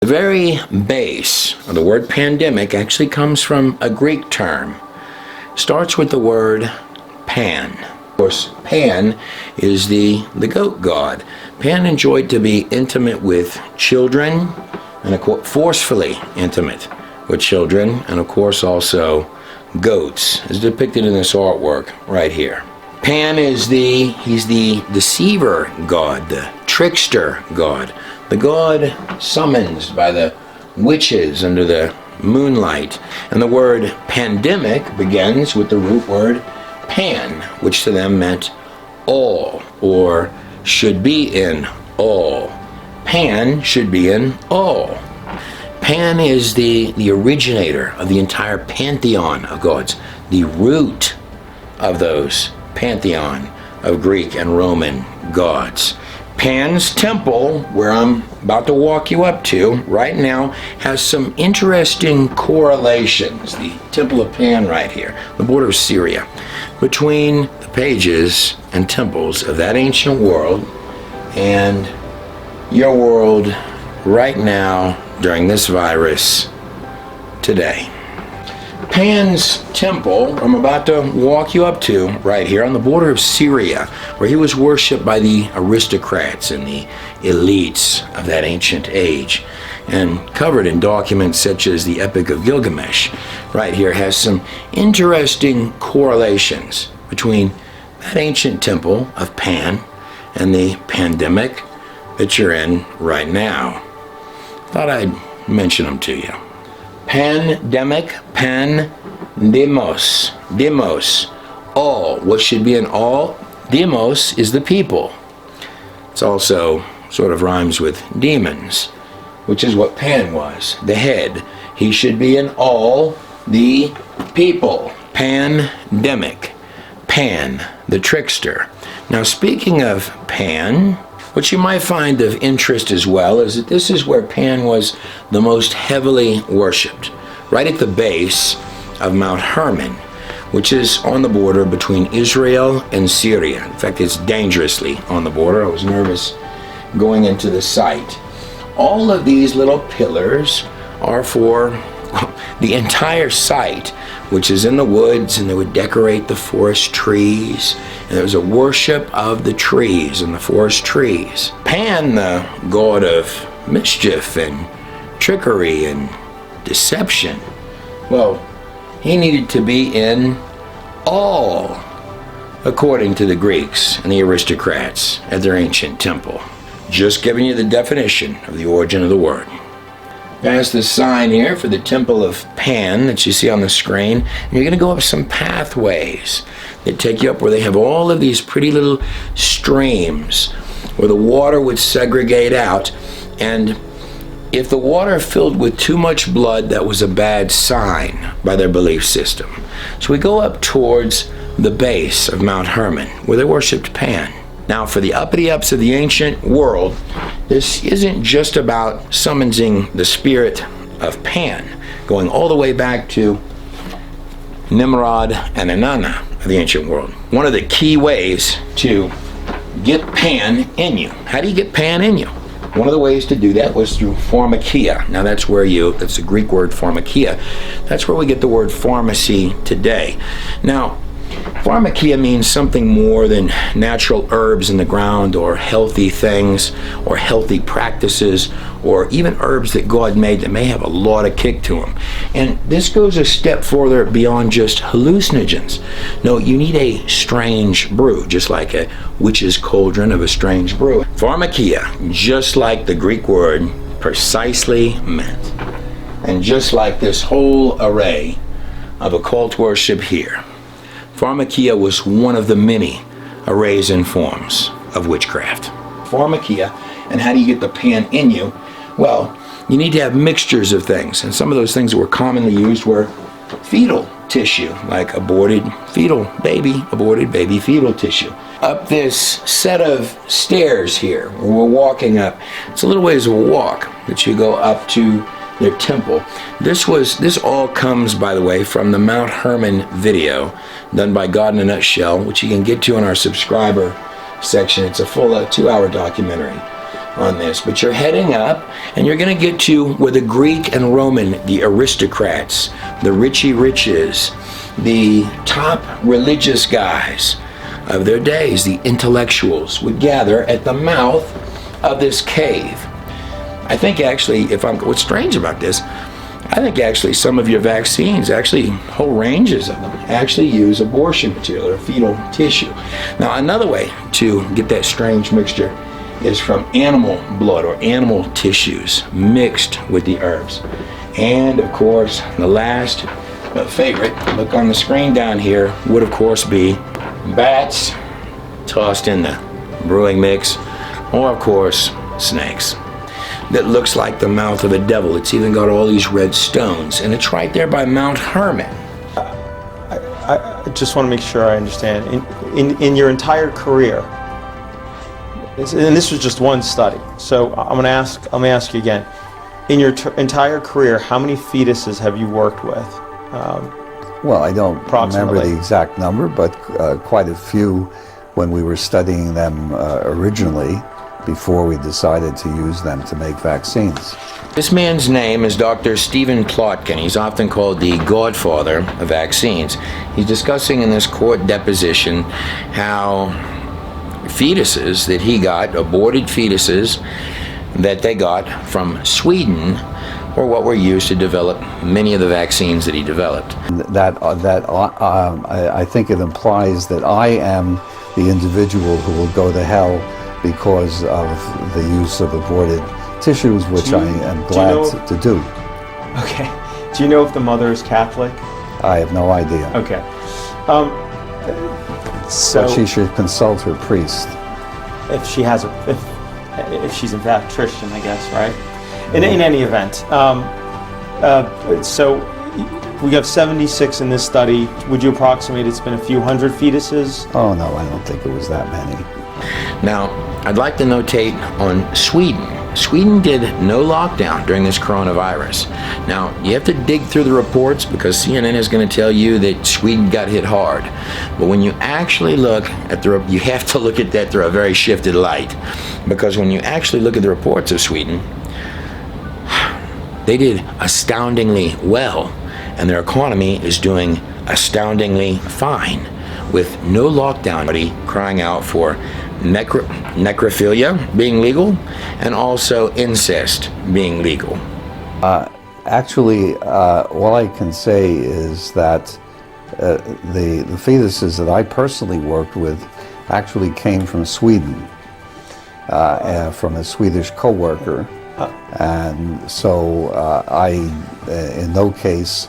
The very base of the word pandemic actually comes from a Greek term. Starts with the word Pan. Of course, Pan is the goat god. Pan enjoyed to be intimate with children, and of course, forcefully intimate with children, and of course also goats, as depicted in this artwork right here. Pan is he's the deceiver god, the trickster god, the god summoned by the witches under the moonlight. And the word pandemic begins with the root word pan, which to them meant all, or should be in all. Pan should be in all. Pan is the originator of the entire pantheon of gods, the root of those pantheon of Greek and Roman gods. Pan's temple, where I'm about to walk you up to right now, has some interesting correlations. The temple of Pan right here, the border of Syria, between the pages and temples of that ancient world and your world right now during this virus today. Pan's temple, I'm about to walk you up to right here on the border of Syria, where he was worshipped by the aristocrats and the elites of that ancient age, and covered in documents such as the Epic of Gilgamesh, right here has some interesting correlations between that ancient temple of Pan and the pandemic that you're in right now. Thought I'd mention them to you. Pandemic, demos, all, what should be in all. Demos is the people. It's also sort of rhymes with demons, which is what Pan was, the head. He should be in all the people. Pandemic, Pan, the trickster. Now, speaking of Pan, what you might find of interest as well is that this is where Pan was the most heavily worshipped, right at the base of Mount Hermon, which is on the border between Israel and Syria. In fact, it's dangerously on the border. I was nervous going into the site. All of these little pillars are for the entire site, which is in the woods, and they would decorate the forest trees, and there was a worship of the trees and the forest trees. Pan, the god of mischief and trickery and deception, well, he needed to be in all, according to the Greeks and the aristocrats at their ancient temple. Just giving you the definition of the origin of the word. Past the sign here for the temple of Pan that you see on the screen, and you're going to go up some pathways that take you up where they have all of these pretty little streams where the water would segregate out, and if the water filled with too much blood, that was a bad sign by their belief system. So we go up towards the base of Mount Hermon where they worshipped Pan. Now, for the uppity-ups of the ancient world, this isn't just about summoning the spirit of Pan, going all the way back to Nimrod and Inanna of the ancient world. One of the key ways to get Pan in you. How do you get Pan in you? One of the ways to do that was through Pharmakia. Now that's the Greek word Pharmakia. That's where we get the word pharmacy today. Now, Pharmakia means something more than natural herbs in the ground or healthy things or healthy practices or even herbs that God made that may have a lot of kick to them. And this goes a step further beyond just hallucinogens. No, you need a strange brew, just like a witch's cauldron of a strange brew. Pharmakia, just like the Greek word precisely meant. And just like this whole array of occult worship here, Pharmakia was one of the many arrays and forms of witchcraft. Pharmakia, and how do you get the Pan in you? Well, you need to have mixtures of things, and some of those things that were commonly used were fetal tissue, like aborted baby fetal tissue. Up this set of stairs here, where we're walking up, it's a little ways of a walk that you go up to their temple. This all comes, by the way, from the Mount Hermon video done by God in a Nutshell, which you can get to in our subscriber section. It's a full 2-hour documentary on this, but you're heading up and you're going to get to where the Greek and Roman, the aristocrats, the richy riches, the top religious guys of their days, the intellectuals, would gather at the mouth of this cave. I think actually, what's strange about this, I think actually some of your vaccines, actually whole ranges of them, actually use abortion material or fetal tissue. Now another way to get that strange mixture is from animal blood or animal tissues mixed with the herbs. And of course, the last favorite, look on the screen down here, would of course be bats tossed in the brewing mix, or of course, snakes. That looks like the mouth of a devil. It's even got all these red stones, and it's right there by Mount Hermon. I just want to make sure I understand. In your entire career, and this was just one study, so I'm going to ask you again. In your entire career, how many fetuses have you worked with? Well, I don't remember the exact number, but quite a few when we were studying them originally, before we decided to use them to make vaccines. This man's name is Dr. Stephen Plotkin. He's often called the Godfather of Vaccines. He's discussing in this court deposition how fetuses that he got, aborted fetuses that they got from Sweden, were what were used to develop many of the vaccines that he developed. I think it implies that I am the individual who will go to hell because of the use of aborted tissues, which I am glad to do. Okay. Do you know if the mother is Catholic? I have no idea. Okay. So she should consult her priest. If she has if she's in fact Christian, I guess, right? In any event, so we have 76 in this study. Would you approximate it's been a few hundred fetuses? Oh no, I don't think it was that many. Now, I'd like to notate on Sweden. Sweden did no lockdown during this coronavirus. Now, you have to dig through the reports because CNN is going to tell you that Sweden got hit hard. But when you actually look at you have to look at that through a very shifted light. Because when you actually look at the reports of Sweden, they did astoundingly well. And their economy is doing astoundingly fine with no lockdown. Crying out for necrophilia being legal and also incest being legal. Actually, all I can say is that the fetuses that I personally worked with actually came from Sweden, from a Swedish co-worker. And so I, in no case,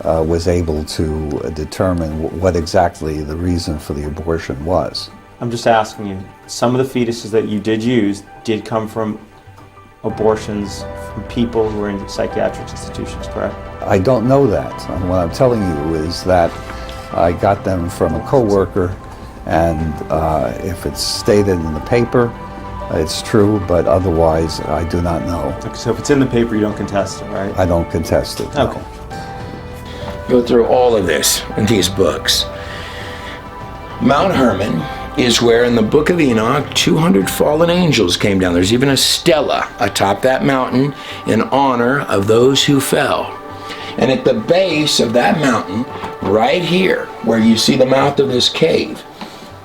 was able to determine what exactly the reason for the abortion was. I'm just asking you, some of the fetuses that you did use did come from abortions from people who were in psychiatric institutions, correct? I don't know that. What I'm telling you is that I got them from a co-worker, and if it's stated in the paper, it's true, but otherwise I do not know. Okay, so if it's in the paper, you don't contest it, right? I don't contest it, no. Okay. Go through all of this in these books. Mount Hermon is where in the book of Enoch 200 fallen angels came down. There's even a stela atop that mountain in honor of those who fell. And at the base of that mountain, right here, where you see the mouth of this cave,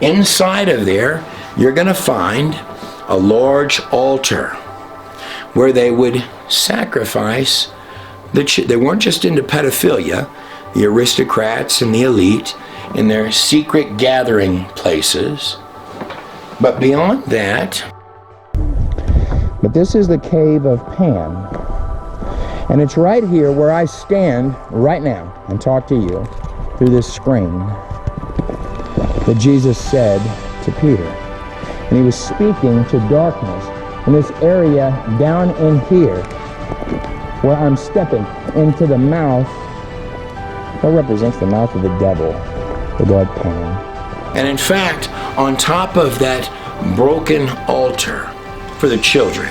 inside of there, you're going to find a large altar where they would sacrifice they weren't just into pedophilia, the aristocrats and the elite in their secret gathering places, but beyond that. But this is the cave of Pan, and it's right here where I stand right now and talk to you through this screen that Jesus said to Peter. And he was speaking to darkness in this area down in here where I'm stepping into the mouth that represents the mouth of the devil, the god Pan. And in fact, on top of that broken altar for the children,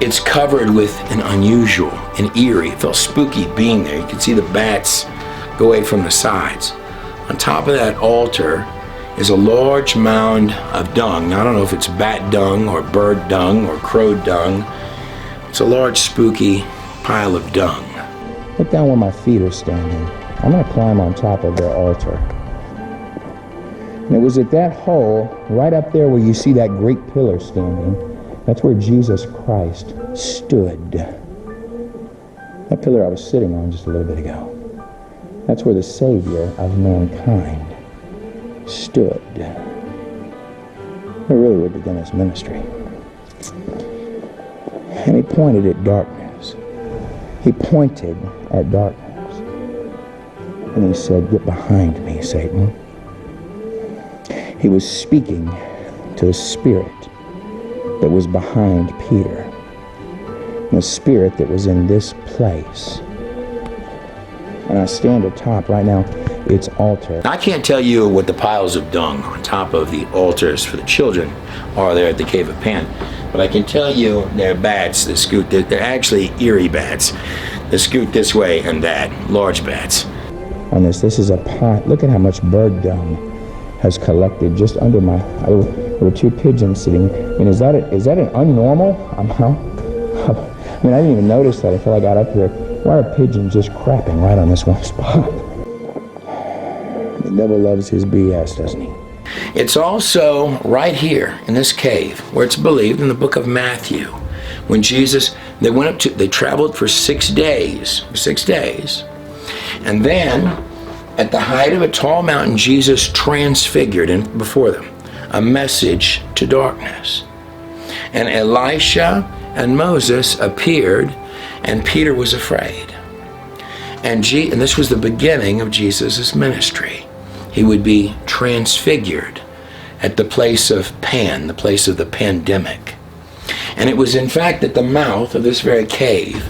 it's covered with an unusual and eerie, it felt spooky being there. You could see the bats go away from the sides. On top of that altar is a large mound of dung. Now, I don't know if it's bat dung or bird dung or crow dung. It's a large, spooky pile of dung. Look down where my feet are standing. I'm going to climb on top of their altar. And it was at that hole, right up there where you see that great pillar standing, that's where Jesus Christ stood. That pillar I was sitting on just a little bit ago. That's where the Savior of mankind stood. He really would begin his ministry. And he pointed at darkness. He pointed at darkness. And he said, "Get behind me, Satan." He was speaking to the spirit that was behind Peter. The spirit that was in this place. And I stand atop right now its altar. I can't tell you what the piles of dung on top of the altars for the children are there at the Cave of Pan, but I can tell you they're bats that scoot. They're actually eerie bats that scoot this way and that, large bats. On this is a pot. Look at how much bird dung has collected just under my. There were two pigeons sitting. I mean, is that an unnormal amount? I mean, I didn't even notice that until I got up here. Why are pigeons just crapping right on this one spot? The devil loves his BS, doesn't he? It's also right here in this cave where it's believed in the book of Matthew, when they traveled for 6 days, and then at the height of a tall mountain, Jesus transfigured before them a message to darkness. And Elisha and Moses appeared, and Peter was afraid. And this was the beginning of Jesus' ministry. He would be transfigured at the place of Pan, the place of the pandemic. And it was in fact at the mouth of this very cave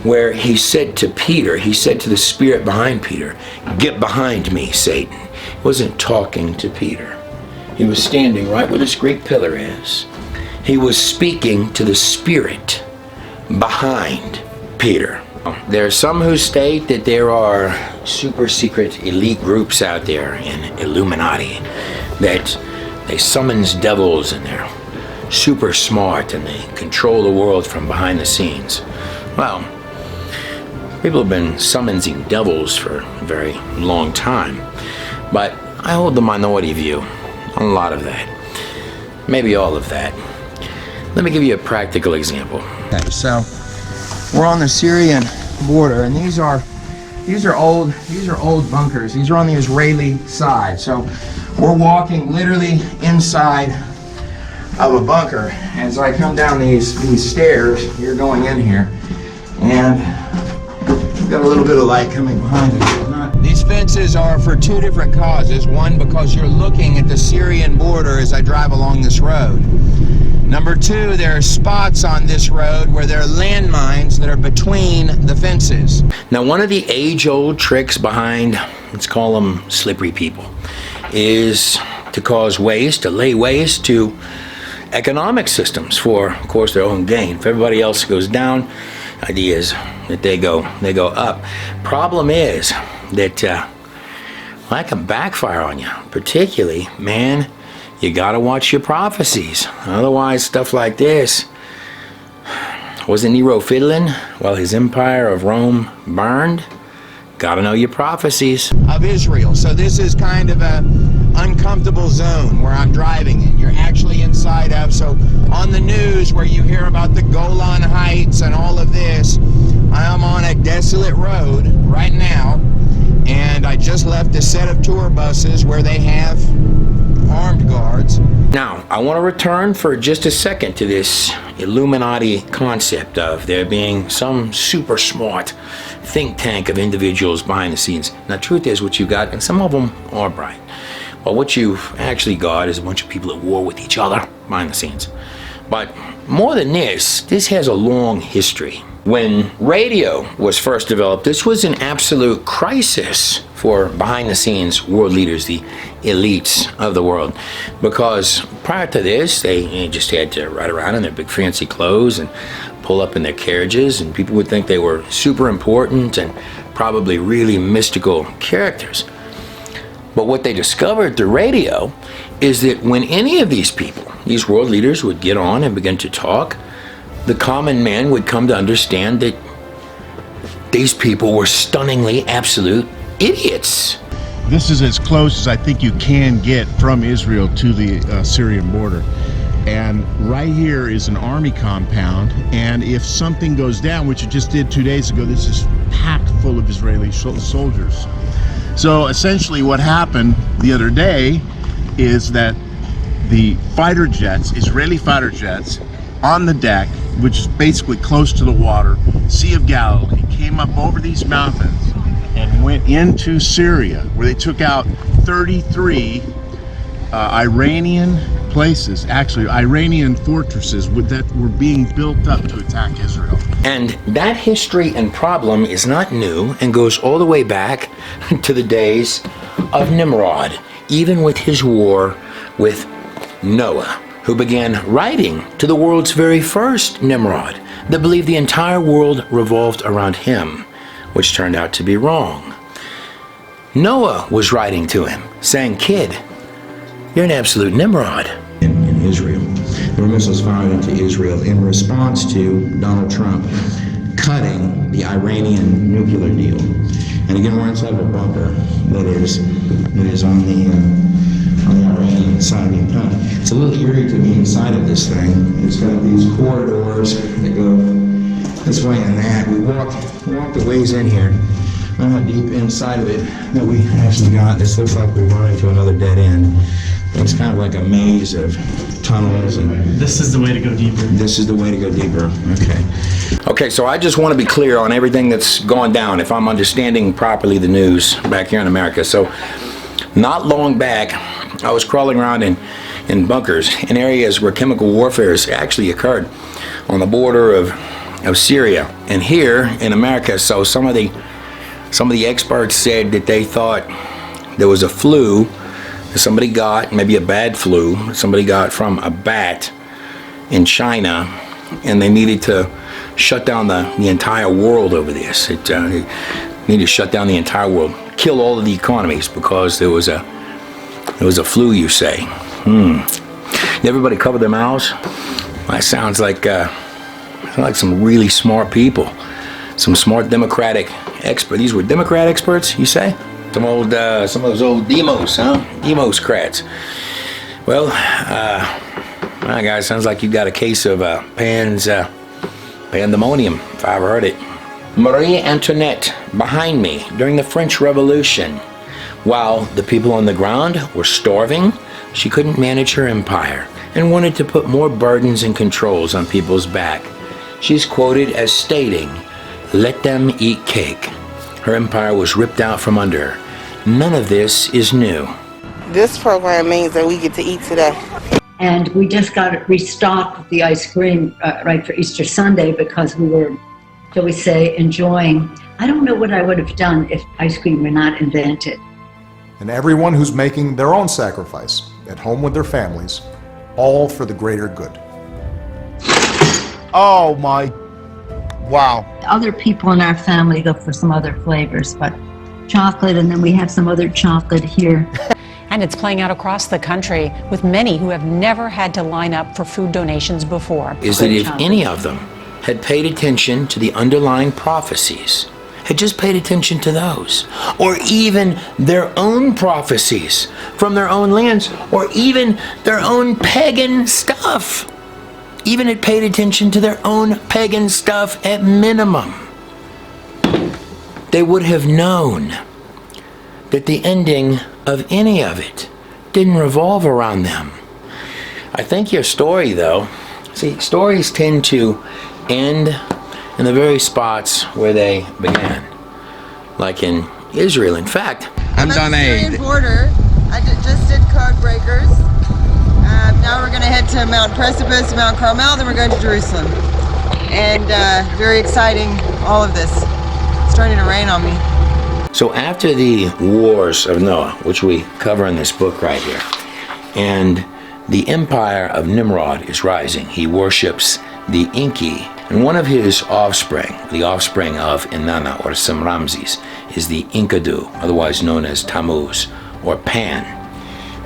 where he said to Peter, he said to the spirit behind Peter, "Get behind me, Satan." He wasn't talking to Peter. He was standing right where this great pillar is. He was speaking to the spirit behind Peter. There are some who state that there are super secret elite groups out there in Illuminati, that they summons devils and they're super smart and they control the world from behind the scenes. Well, people have been summoning devils for a very long time, but I hold the minority view on a lot of that, maybe all of that. Let me give you a practical example. Okay, so we're on the Syrian border, and these are old bunkers. These are on the Israeli side. So we're walking literally inside of a bunker. As I come down these stairs, you're going in here, and we've got a little bit of light coming behind us. These fences are for two different causes. One, because you're looking at the Syrian border as I drive along this road. Number two, there are spots on this road where there are landmines that are between the fences. Now, one of the age-old tricks behind, let's call them slippery people, is to cause waste, to lay waste to economic systems for, of course, their own gain. If everybody else goes down, idea is that they go up. Problem is that that can backfire on you, particularly, man. You gotta watch your prophecies. Otherwise, stuff like this. Wasn't Nero fiddling while his empire of Rome burned? Gotta know your prophecies. Of Israel. So this is kind of a uncomfortable zone where I'm driving in. You're actually inside of, so on the news where you hear about the Golan Heights and all of this, I am on a desolate road right now, and I just left a set of tour buses where they have armed guards. Now, I want to return for just a second to this Illuminati concept of there being some super smart think tank of individuals behind the scenes. Now, truth is what you got, and some of them are bright. Well, what you've actually got is a bunch of people at war with each other behind the scenes. But more than this has a long history. When radio was first developed, this was an absolute crisis for behind-the-scenes world leaders, the elites of the world. Because prior to this, they just had to ride around in their big fancy clothes and pull up in their carriages, and people would think they were super important and probably really mystical characters. But what they discovered through radio is that when any of these people, these world leaders, would get on and begin to talk, the common man would come to understand that these people were stunningly absolute idiots. This is as close as I think you can get from Israel to the Syrian border. And right here is an army compound, and if something goes down, which it just did 2 days ago, this is packed full of Israeli soldiers. So essentially what happened the other day is that the fighter jets, Israeli fighter jets, on the deck, which is basically close to the water, Sea of Galilee, came up over these mountains and went into Syria, where they took out 33 Iranian places, actually Iranian fortresses that were being built up to attack Israel. And that history and problem is not new and goes all the way back to the days of Nimrod, even with his war with Noah, who began writing to the world's very first Nimrod that believed the entire world revolved around him, which turned out to be wrong. Noah was writing to him, saying, "Kid, you're an absolute Nimrod." In Israel, there were missiles fired into Israel in response to Donald Trump cutting the Iranian nuclear deal. And again, we're inside of a bunker that is on the Iranian side of the antenna. It's a little eerie to be inside of this thing. It's got these corridors that go this way and that. We walked a ways in here. I don't know how deep inside of it that we actually got. This looks like we're running to another dead end. It's kind of like a maze of tunnels, and this is the way to go deeper. This is the way to go deeper. Okay, so I just want to be clear on everything that's gone down, if I'm understanding properly the news back here in America. So, not long back, I was crawling around in bunkers in areas where chemical warfare has actually occurred on the border of Syria and here in America. So some of the experts said that they thought there was a flu that somebody got, maybe a bad flu, somebody got from a bat in China, and they needed to shut down the entire world over this. It needed to shut down the entire world, kill all of the economies because there was a flu, you say. Everybody cover their mouths? That sounds like some really smart people, some smart Democratic experts. These were Democrat experts, you say? Some of those old demos, huh? Democrats. Well, guys, sounds like you got a case of Pandemonium, if I ever heard it. Marie Antoinette behind me during the French Revolution. While the people on the ground were starving, she couldn't manage her empire and wanted to put more burdens and controls on people's back. She's quoted as stating, "Let them eat cake." Her empire was ripped out from under her. None of this is new. This program means that we get to eat today. And we just got restocked with the ice cream right for Easter Sunday because we were, shall we say, enjoying. I don't know what I would have done if ice cream were not invented. And everyone who's making their own sacrifice at home with their families, all for the greater good. Oh my, wow. Other people in our family go for some other flavors, but chocolate, and then we have some other chocolate here. And it's playing out across the country with many who have never had to line up for food donations before. Is that if any of them had paid attention to the underlying prophecies, had just paid attention to those, or even their own prophecies from their own lands, or even their own pagan stuff, even had paid attention to their own pagan stuff at minimum, they would have known that the ending of any of it didn't revolve around them. I think your story, though, see, stories tend to end in the very spots where they began, like in Israel. In fact, I'm on the border. I just did code breakers. Now we're going to head to Mount Precipice, Mount Carmel, then we're going to Jerusalem. And very exciting, all of this. It's starting to rain on me. So after the wars of Noah, which we cover in this book right here, and the empire of Nimrod is rising, he worships the Enki, and one of his offspring, the offspring of Inanna or Semramses, is the Enkidu, otherwise known as Tammuz or Pan.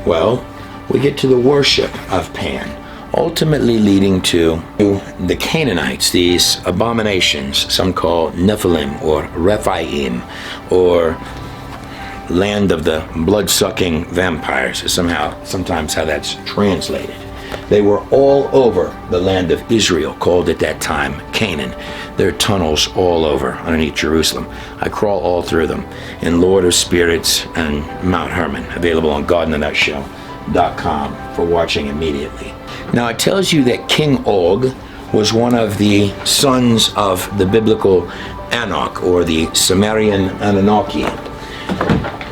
Well, we get to the worship of Pan, ultimately leading to the Canaanites, these abominations, some call Nephilim or Rephaim, or land of the blood-sucking vampires, is sometimes how that's translated. They were all over the land of Israel, called at that time Canaan. There are tunnels all over underneath Jerusalem. I crawl all through them in Lord of Spirits and Mount Hermon, available on GodInTheNutShell.com for watching immediately. Now it tells you that King Augggh was one of the sons of the biblical Enoch, or the Sumerian Anunnaki.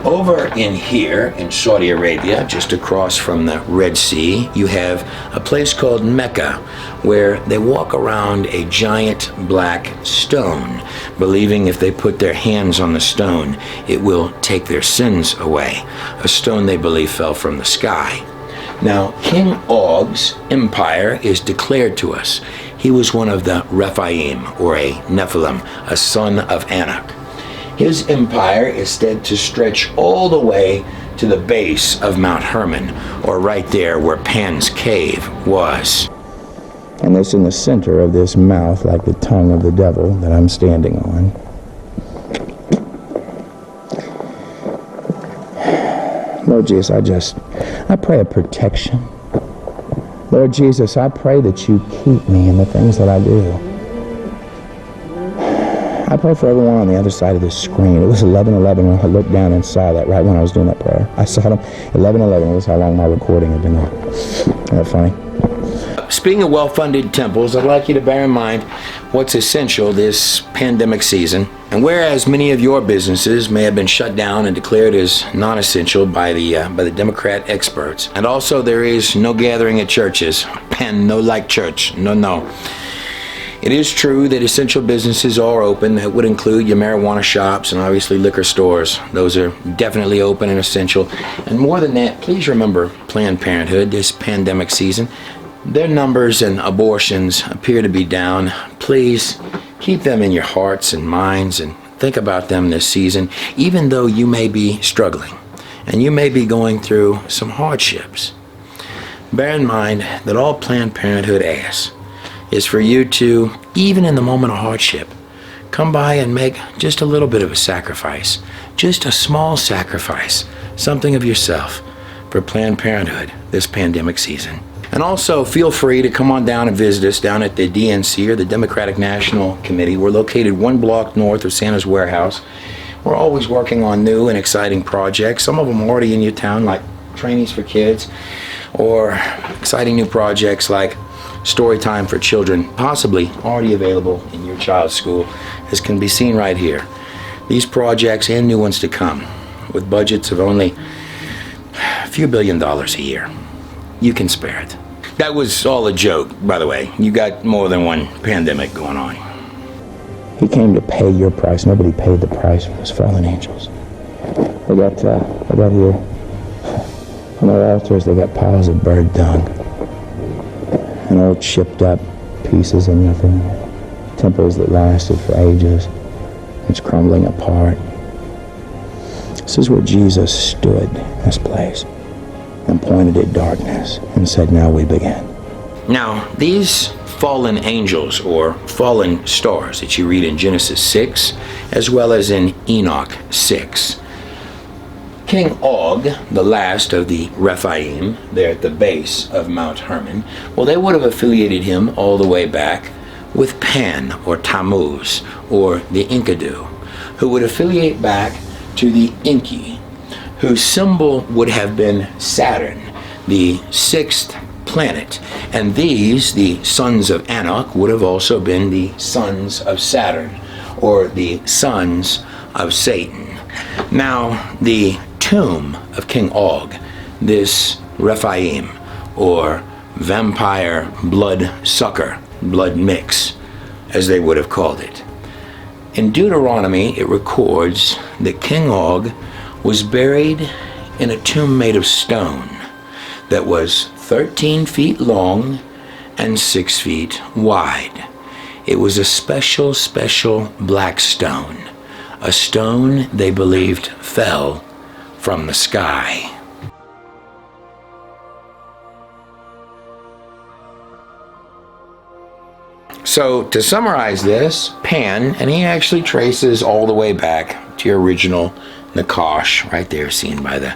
Over in here, in Saudi Arabia, just across from the Red Sea, you have a place called Mecca, where they walk around a giant black stone, believing if they put their hands on the stone, it will take their sins away. A stone they believe fell from the sky. Now, King Augg's empire is declared to us. He was one of the Rephaim, or a Nephilim, a son of Enoch. His empire is said to stretch all the way to the base of Mount Hermon, or right there where Pan's cave was. And it's in the center of this mouth, like the tongue of the devil, that I'm standing on. Lord Jesus, I pray a protection. Lord Jesus, I pray that you keep me in the things that I do. I pray for everyone on the other side of this screen. It was 11:11 when I looked down and saw that right when I was doing that prayer. I saw them. 11:11 was how long my recording had been on. Isn't that funny? Speaking of well-funded temples, I'd like you to bear in mind what's essential this pandemic season. And whereas many of your businesses may have been shut down and declared as non-essential by the Democrat experts, and also there is no gathering at churches, no like church, no. It is true that essential businesses are open. That would include your marijuana shops and obviously liquor stores. Those are definitely open and essential. And more than that, please remember Planned Parenthood this pandemic season. Their numbers and abortions appear to be down. Please keep them in your hearts and minds and think about them this season, even though you may be struggling and you may be going through some hardships. Bear in mind that all Planned Parenthood asks is for you to, even in the moment of hardship, come by and make just a little bit of a sacrifice, just a small sacrifice, something of yourself for Planned Parenthood this pandemic season. And also feel free to come on down and visit us down at the DNC, or the Democratic National Committee. We're located 1 block north of Santa's Warehouse. We're always working on new and exciting projects. Some of them are already in your town, like trainings for kids, or exciting new projects like story time for children, possibly already available in your child's school, as can be seen right here. These projects and new ones to come, with budgets of only a few $1 billion a year. You can spare it. That was all a joke, by the way. You got more than one pandemic going on. He came to pay your price. Nobody paid the price for those fallen angels. They got here, on their altars, they got piles of bird dung and old chipped up pieces of nothing. Temples that lasted for ages. It's crumbling apart. This is where Jesus stood in this place and pointed at darkness and said, "Now we begin." Now, these fallen angels, or fallen stars, that you read in Genesis 6, as well as in Enoch 6. King Augggh, the last of the Rephaim, there at the base of Mount Hermon, well, they would have affiliated him all the way back with Pan, or Tammuz, or the Enkidu, who would affiliate back to the Enki, whose symbol would have been Saturn, the 6th planet. And these, the sons of Enoch, would have also been the sons of Saturn, or the sons of Satan. Now, the tomb of King Augggh, this Rephaim, or vampire blood sucker, blood mix, as they would have called it. In Deuteronomy, it records that King Augggh was buried in a tomb made of stone that was 13 feet long and 6 feet wide. It was a special black stone, a stone they believed fell from the sky. So to summarize this, Pan, and he actually traces all the way back to your original Nakash, right there seen by the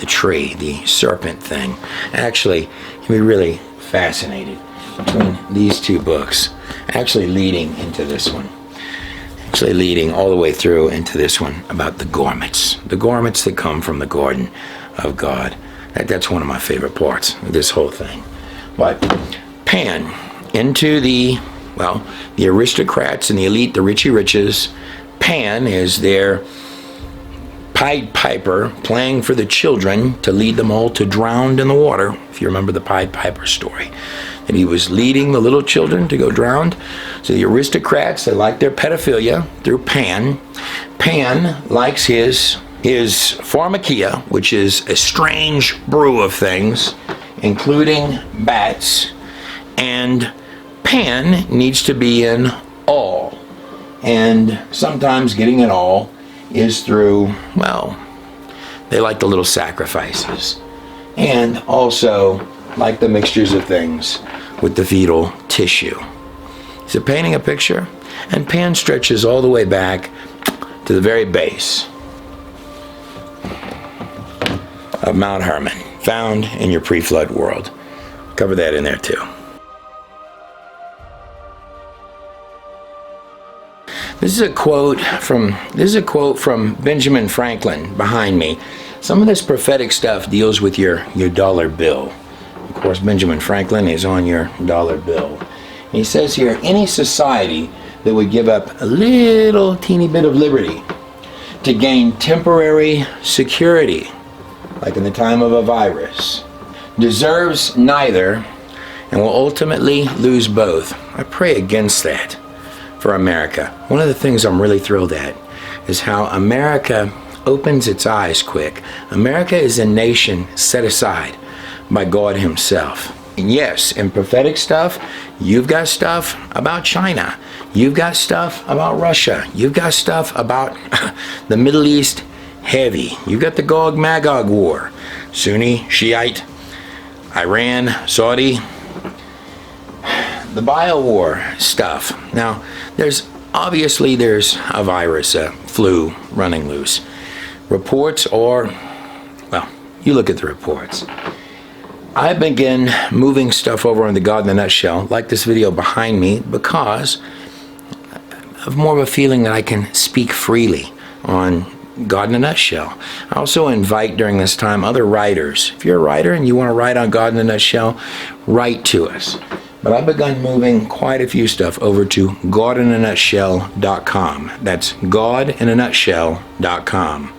tree, the serpent thing. Actually, you'll be really fascinated between these two books, actually leading into this one. Actually leading all the way through into this one about the garments that come from the garden of God. That's one of my favorite parts of this whole thing. But Pan, into the aristocrats and the elite, the richy riches. Pan is their Pied Piper playing for the children to lead them all to drown in the water. If you remember the Pied Piper story, that he was leading the little children to go drown. So the aristocrats, they like their pedophilia through Pan. Pan likes his Pharmakia, which is a strange brew of things, including bats. And Pan needs to be in all. And sometimes getting it all is through, they like the little sacrifices. And also like the mixtures of things with the fetal tissue. So painting a picture, and Pan stretches all the way back to the very base of Mount Hermon, found in your pre-flood world. Cover that in there too. This is a quote from Benjamin Franklin behind me. Some of this prophetic stuff deals with your dollar bill. Of course, Benjamin Franklin is on your dollar bill. And he says here, any society that would give up a little teeny bit of liberty to gain temporary security, like in the time of a virus, deserves neither and will ultimately lose both. I pray against that for America. One of the things I'm really thrilled at is how America opens its eyes quick. America is a nation set aside by God himself. And yes, in prophetic stuff, you've got stuff about China. You've got stuff about Russia. You've got stuff about the Middle East heavy. You've got the Gog-Magog war. Sunni, Shiite, Iran, Saudi, the bio-war stuff. Now, there's a virus, a flu running loose. Reports are, you look at the reports. I begin moving stuff over on the God in a Nutshell, like this video behind me, because of more of a feeling that I can speak freely on God in a Nutshell. I also invite during this time other writers. If you're a writer and you want to write on God in a Nutshell, write to us. But I've begun moving quite a few stuff over to godinanutshell.com. That's godinanutshell.com.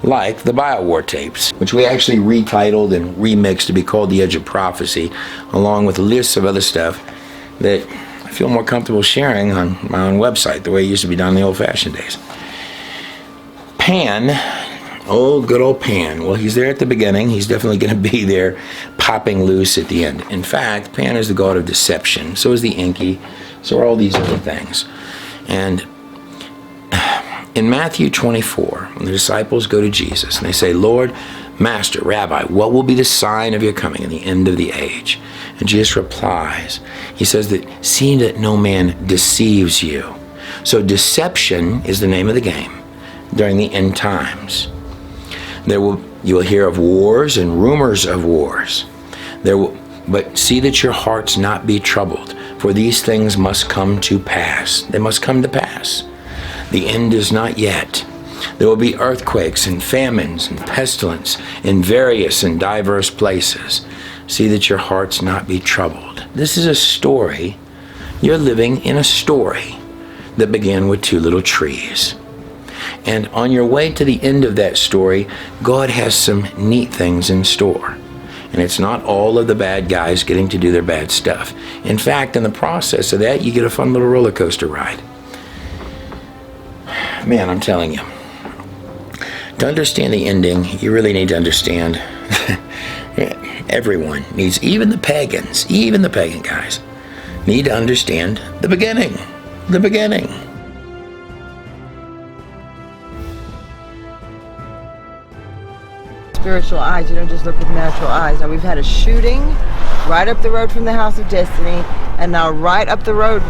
Like the BioWar tapes, which we actually retitled and remixed to be called The Edge of Prophecy, along with lists of other stuff that I feel more comfortable sharing on my own website, the way it used to be done in the old-fashioned days. Pan, good old Pan. Well, he's there at the beginning. He's definitely going to be there popping loose at the end. In fact, Pan is the god of deception. So is the Inky. So are all these other things. And in Matthew 24, when the disciples go to Jesus and they say, Lord, Master, Rabbi, what will be the sign of your coming and the end of the age? And Jesus replies, he says that see that no man deceives you. So deception is the name of the game during the end times. You will hear of wars and rumors of wars. But see that your hearts not be troubled, for these things must come to pass. They must come to pass. The end is not yet. There will be earthquakes and famines and pestilence in various and diverse places. See that your hearts not be troubled. This is a story. You're living in a story that began with two little trees. And on your way to the end of that story, God has some neat things in store. And it's not all of the bad guys getting to do their bad stuff. In fact, in the process of that, you get a fun little roller coaster ride. Man, I'm telling you, to understand the ending, you really need to understand everyone needs, even the pagan guys, need to understand the beginning. spiritual eyes. You don't just look with natural eyes. Now we've had a shooting right up the road from the House of Destiny, and now right up the road,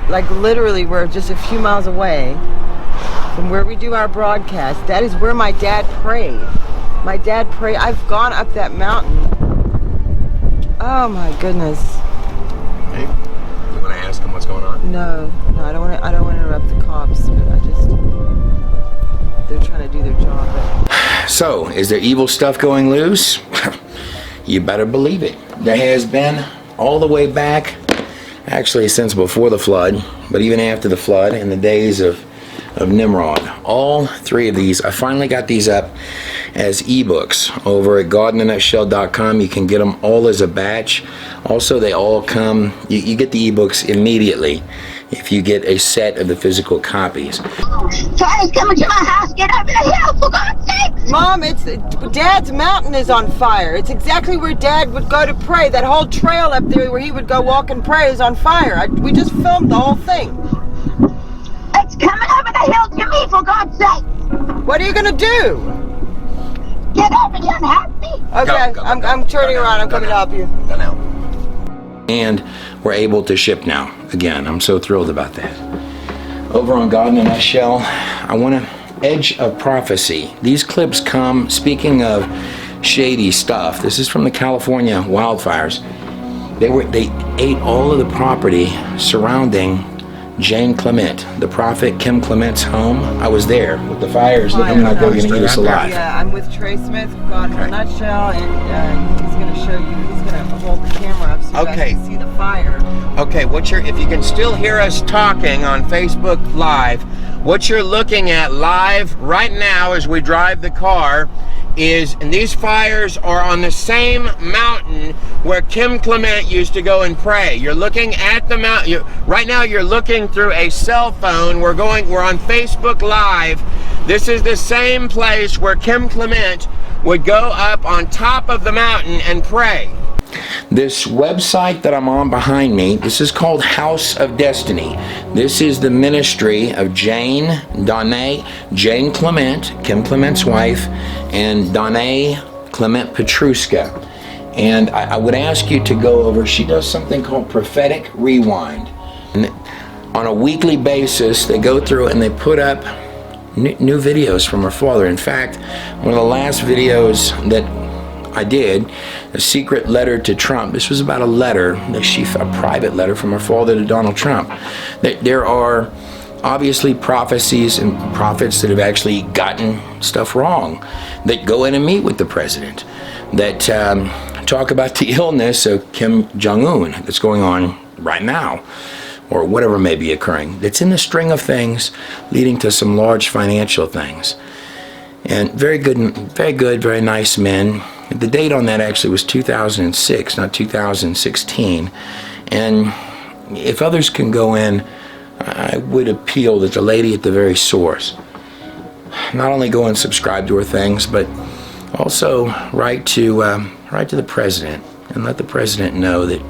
like literally we're just a few miles away from where we do our broadcast. That is where my dad prayed. My dad prayed. I've gone up that mountain. Oh my goodness. Hey, you want to ask him what's going on? No, I don't want to interrupt the cops, but they're trying to do their job. But. So, is there evil stuff going loose? You better believe it. There has been all the way back, actually since before the flood, but even after the flood, in the days of Nimrod. All three of these, I finally got these up as ebooks over at godinanutshell.com. You can get them all as a batch. Also, they all come, you get the ebooks immediately if you get a set of the physical copies. Fire's coming to my house. Get over the hill, for God's sake! Mom, Dad's mountain is on fire. It's exactly where Dad would go to pray. That whole trail up there where he would go walk and pray is on fire. We just filmed the whole thing. It's coming over the hill to me, for God's sake! What are you gonna do? Get over here and help me! Okay, I'm turning around. I'm coming to help you. Go now. And we're able to ship now. Again, I'm so thrilled about that. Over on God in a Nutshell, I want to edge of prophecy. These clips come, speaking of shady stuff, this is from the California wildfires. They ate all of the property surrounding Jane Clement, the prophet Kim Clement's home. I was there with the fires. They're coming out there, going to eat us alive. Yeah, I'm with Trey Smith, God in a Nutshell, and he's going to show you. He's going to hold the camera up so you guys can see the fire. Okay, if you can still hear us talking on Facebook Live, what you're looking at live right now as we drive the car is, and these fires are on the same mountain where Kim Clement used to go and pray. You're looking at the mountain. Right now you're looking through a cell phone. We're on Facebook Live. This is the same place where Kim Clement would go up on top of the mountain and pray. This website that I'm on behind me, this is called House of Destiny. This is the ministry of Jane Clement, Kim Clement's wife, and Donna Clement Petruska. And I would ask you to go over, she does something called Prophetic Rewind. And on a weekly basis, they go through and they put up new videos from her father. In fact, one of the last videos that I did, a secret letter to Trump. This was about a letter, a private letter from her father to Donald Trump. There are obviously prophecies and prophets that have actually gotten stuff wrong, that go in and meet with the president, that talk about the illness of Kim Jong-un that's going on right now, or whatever may be occurring. That's in the string of things leading to some large financial things. And very good, very nice men. The date on that actually was 2006, not 2016. And if others can go in, I would appeal that the lady at the very source not only go and subscribe to her things, but also write to the president and let the president know that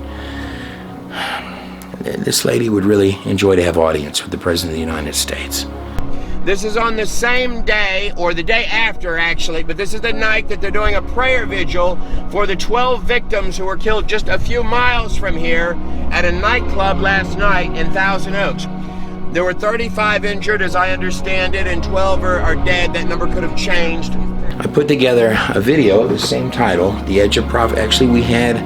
this lady would really enjoy to have audience with the president of the United States. This is on the same day, or the day after actually, but this is the night that they're doing a prayer vigil for the 12 victims who were killed just a few miles from here at a nightclub last night in Thousand Oaks. There were 35 injured, as I understand it, and 12 are dead. That number could have changed. I put together a video of the same title, The Edge of Prophet. Actually, we had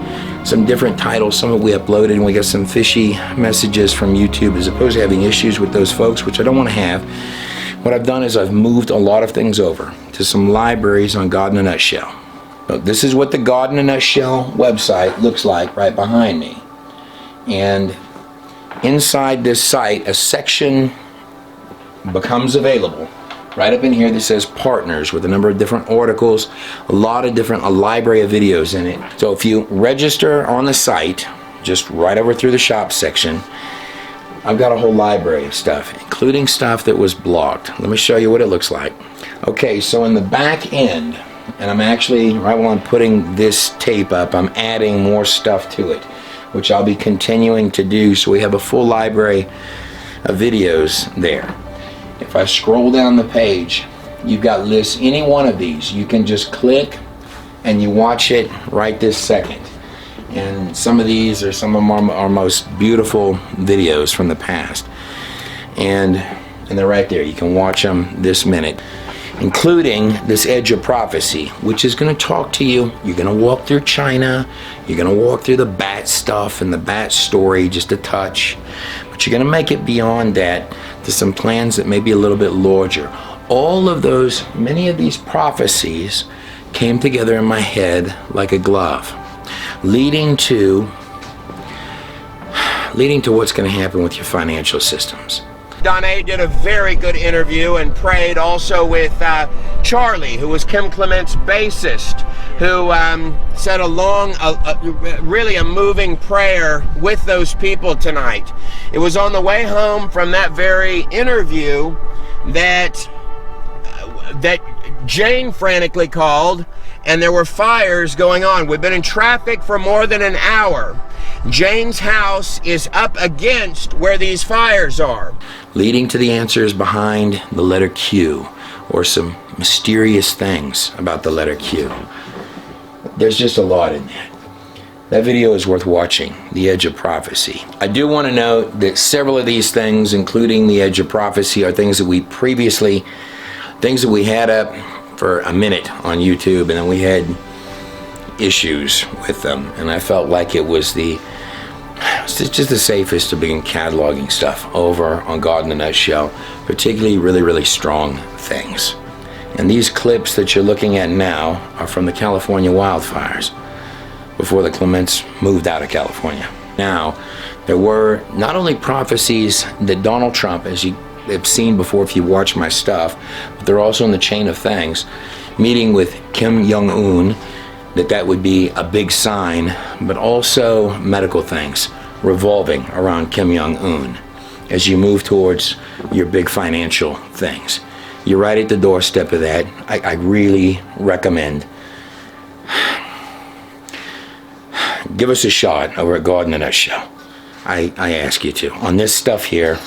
some different titles. Some of it we uploaded, and we got some fishy messages from YouTube as opposed to having issues with those folks, which I don't want to have. What I've done is I've moved a lot of things over to some libraries on God in a Nutshell. So this is what the God in a Nutshell website looks like right behind me. And inside this site, a section becomes available right up in here that says partners, with a number of different articles, a library of videos in it. So if you register on the site, just right over through the shop section, I've got a whole library of stuff, including stuff that was blocked. Let me show you what it looks like. Okay, so in the back end, and I'm actually, right while I'm putting this tape up, I'm adding more stuff to it, which I'll be continuing to do, so we have a full library of videos there. If I scroll down the page, you've got lists, any one of these. You can just click and you watch it right this second. And some of these are some of our most beautiful videos from the past. And they're right there. You can watch them this minute, including this Edge of Prophecy, which is going to talk to you. You're going to walk through China. You're going to walk through the bat stuff and the bat story just a touch. But you're going to make it beyond that to some plans that may be a little bit larger. All of those, many of these prophecies came together in my head like a glove, leading to what's going to happen with your financial systems. Donna did a very good interview and prayed also with Charlie, who was Kim Clement's bassist, who said really a moving prayer with those people tonight. It was on the way home from that very interview that Jane frantically called, and there were fires going on. We've been in traffic for more than an hour. Jane's house is up against where these fires are, leading to the answers behind the letter Q, or some mysterious things about the letter Q. There's just a lot in that. That video is worth watching, The Edge of Prophecy. I do want to note that several of these things, including The Edge of Prophecy, are things that we had up for a minute on YouTube, and then we had issues with them, and I felt like it was just the safest to begin cataloging stuff over on God in a Nutshell, particularly really, really strong things. And these clips that you're looking at now are from the California wildfires, before the Clements moved out of California. Now, there were not only prophecies that Donald Trump, as you have seen before if you watch my stuff, but they're also in the chain of things, meeting with Kim Jong-un, that would be a big sign, but also medical things revolving around Kim Jong-un as you move towards your big financial things. You're right at the doorstep of that. I really recommend give us a shot over at God in a Nutshell. I ask you to. On this stuff here,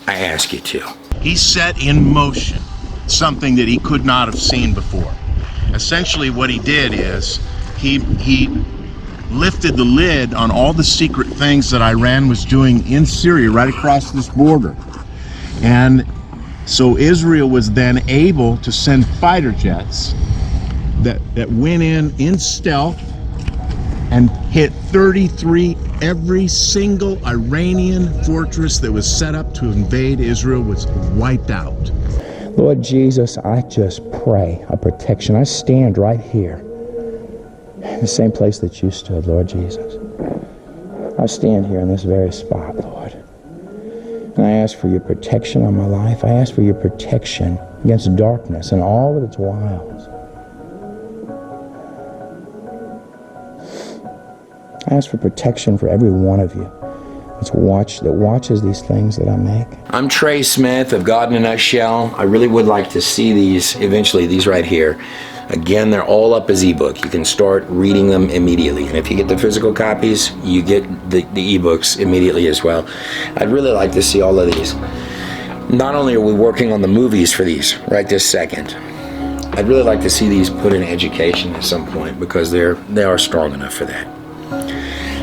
I ask you to. He set in motion something that he could not have seen before. Essentially what he did is he lifted the lid on all the secret things that Iran was doing in Syria right across this border. And so Israel was then able to send fighter jets that went in stealth and hit 33. Every single Iranian fortress that was set up to invade Israel was wiped out. Lord Jesus, I just pray a protection. I stand right here in the same place that you stood, Lord Jesus. I stand here in this very spot, Lord. And I ask for your protection on my life. I ask for your protection against darkness and all of its wiles. I ask for protection for every one of you that watches these things that I make. I'm Trey Smith of God in a Nutshell. I really would like to see these eventually, these right here. Again, they're all up as ebook. You can start reading them immediately. And if you get the physical copies, you get the ebooks immediately as well. I'd really like to see all of these. Not only are we working on the movies for these right this second, I'd really like to see these put in education at some point, because they are strong enough for that.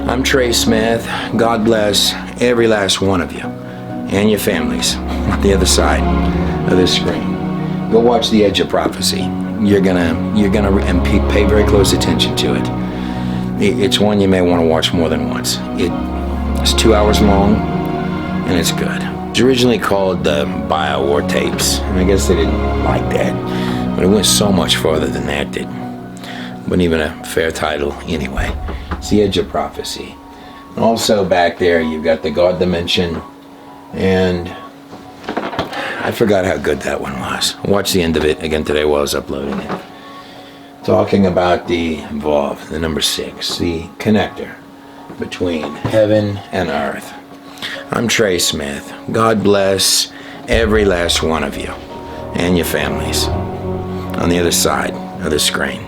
I'm Trey Smith. God bless every last one of you and your families on the other side of this screen. Go watch The Edge of Prophecy. You're gonna pay very close attention to it. It's one you may want to watch more than once. It's 2 hours long, and it's good. It's originally called the Bio-War Tapes, and I guess they didn't like that, but it went so much farther than that. It wasn't even a fair title anyway. It's The Edge of Prophecy. And also back there, you've got the God Dimension, and I forgot how good that one was. Watch the end of it again today while I was uploading it. Talking about the Vav, the number 6, the connector between heaven and earth. I'm Trey Smith. God bless every last one of you and your families on the other side of the screen.